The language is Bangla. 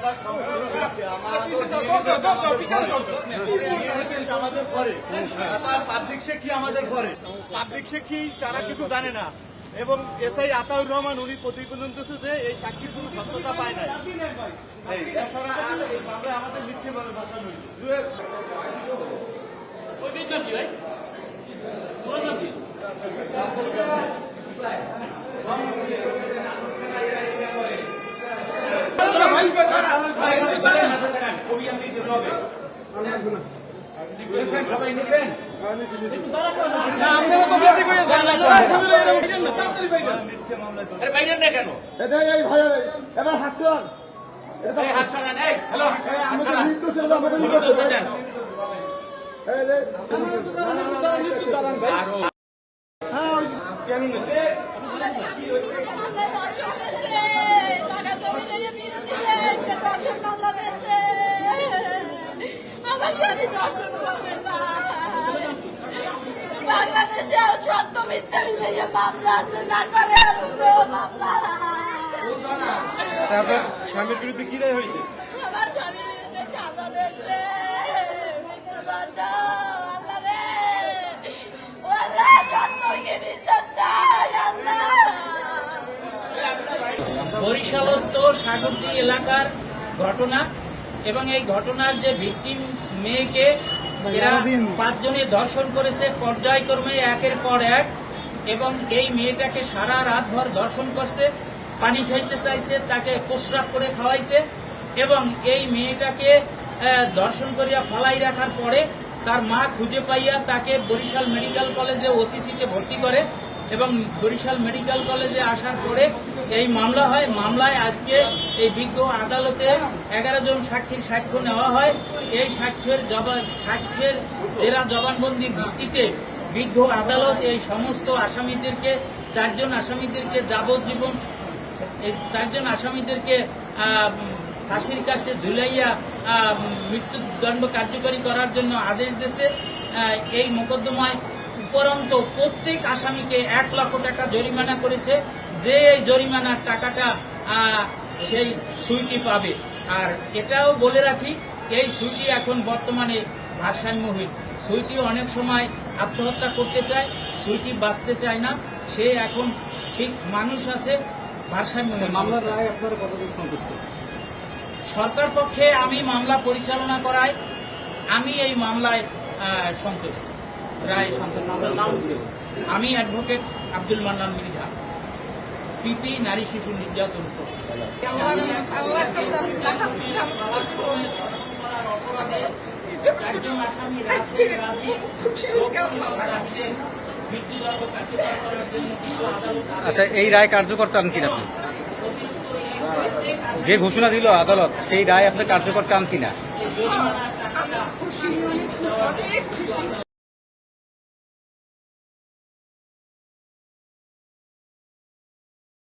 ঘটনাটা সম্পূর্ণ হয়েছে আমাদের ঘরে, পাবলিক সেক্রেটারি আমাদের ঘরে, পাবলিক সেক্রেটারি তারা কিছু জানে না। এবং এসআই আতাউর রহমান উনি প্রতিবেদন দিচ্ছে যে এই সাক্ষীর কোনো সত্যতা পায় নাই। এছাড়া আর এই মামলায় আমাদের মিথ্যেভাবে ভাষানো হয়েছে। সবাই নিছেন এবার হাসছেন বাংলাদেশে সত্য মিথ্যা মিলিয়ে মামলা আছে না করে মামলা। তারপর স্বামীর বিরুদ্ধে কি রায় হয়েছে? আমার স্বামীর বিরুদ্ধে সাজা দিচ্ছে। বরিশালস্থ সাগরদী এলাকার ঘটনা এবং এই ঘটনার যে ভিকটিম মেয়েকে এরা 5 জনে ধর্ষণ করেছে পর্যায়ক্রমে একের পর এক, এবং এই মেয়েটাকে সারা রাতভর ধর্ষণ করছে, পানি খাইতে চাইছে, তাকে প্রস্রাব করে খাওয়াইছে এবং এই মেয়েটাকে ধর্ষণ করিয়া ফালাই রাখার পরে তার মা খুঁজে পাইয়া তাকে বরিশাল মেডিকেল কলেজে ওসিসিতে ভর্তি করে এবং বরিশাল মেডিকেল কলেজে আসার পরে এই মামলা হয়। মামলায় আজকে এই বিজ্ঞ আদালতে 11 জন সাক্ষীর সাক্ষ্য নেওয়া হয়। এই সাক্ষ্যের জেরা জবানবন্দির ভিত্তিতে বিজ্ঞ আদালত এই সমস্ত আসামিদেরকে 4 জন আসামিদেরকে যাবজ্জীবন, এই 4 জন আসামিদেরকে ফাঁসির কাছে ঝুলাইয়া মৃত্যুদণ্ড কার্যকরী করার জন্য আদেশ দিয়েছে। এই মোকদ্দমায় উপরন্ত প্রত্যেক আসামিকে 1 লক্ষ টাকা জরিমানা করেছে, যে এই জরিমানার টাকাটা সেই সুইটি পাবে। আর এটাও বলে রাখি, এই সুইটি এখন বর্তমানে ভারসাম্যহীন। সুইটি অনেক সময় আত্মহত্যা করতে চায়, সুইটি বাঁচতে চায় না, সে এখন ঠিক মানুষ আছে, ভারসাম্যহীন। মামলার রায় আপনার কতটুকু সন্তুষ্ট? সরকার পক্ষে আমি মামলা পরিচালনা করাই, আমি এই মামলায় সন্তুষ্ট, রায় সন্তুষ্ট। আমি অ্যাডভোকেট আব্দুল মান্নান মৃধা, পিপি নারী শিশু নির্যাতন। আচ্ছা, এই রায় কার্যকর চান কিনা আপনি? যে ঘোষণা দিল আদালত, সেই রায় আপনি কার্যকর চান কিনা?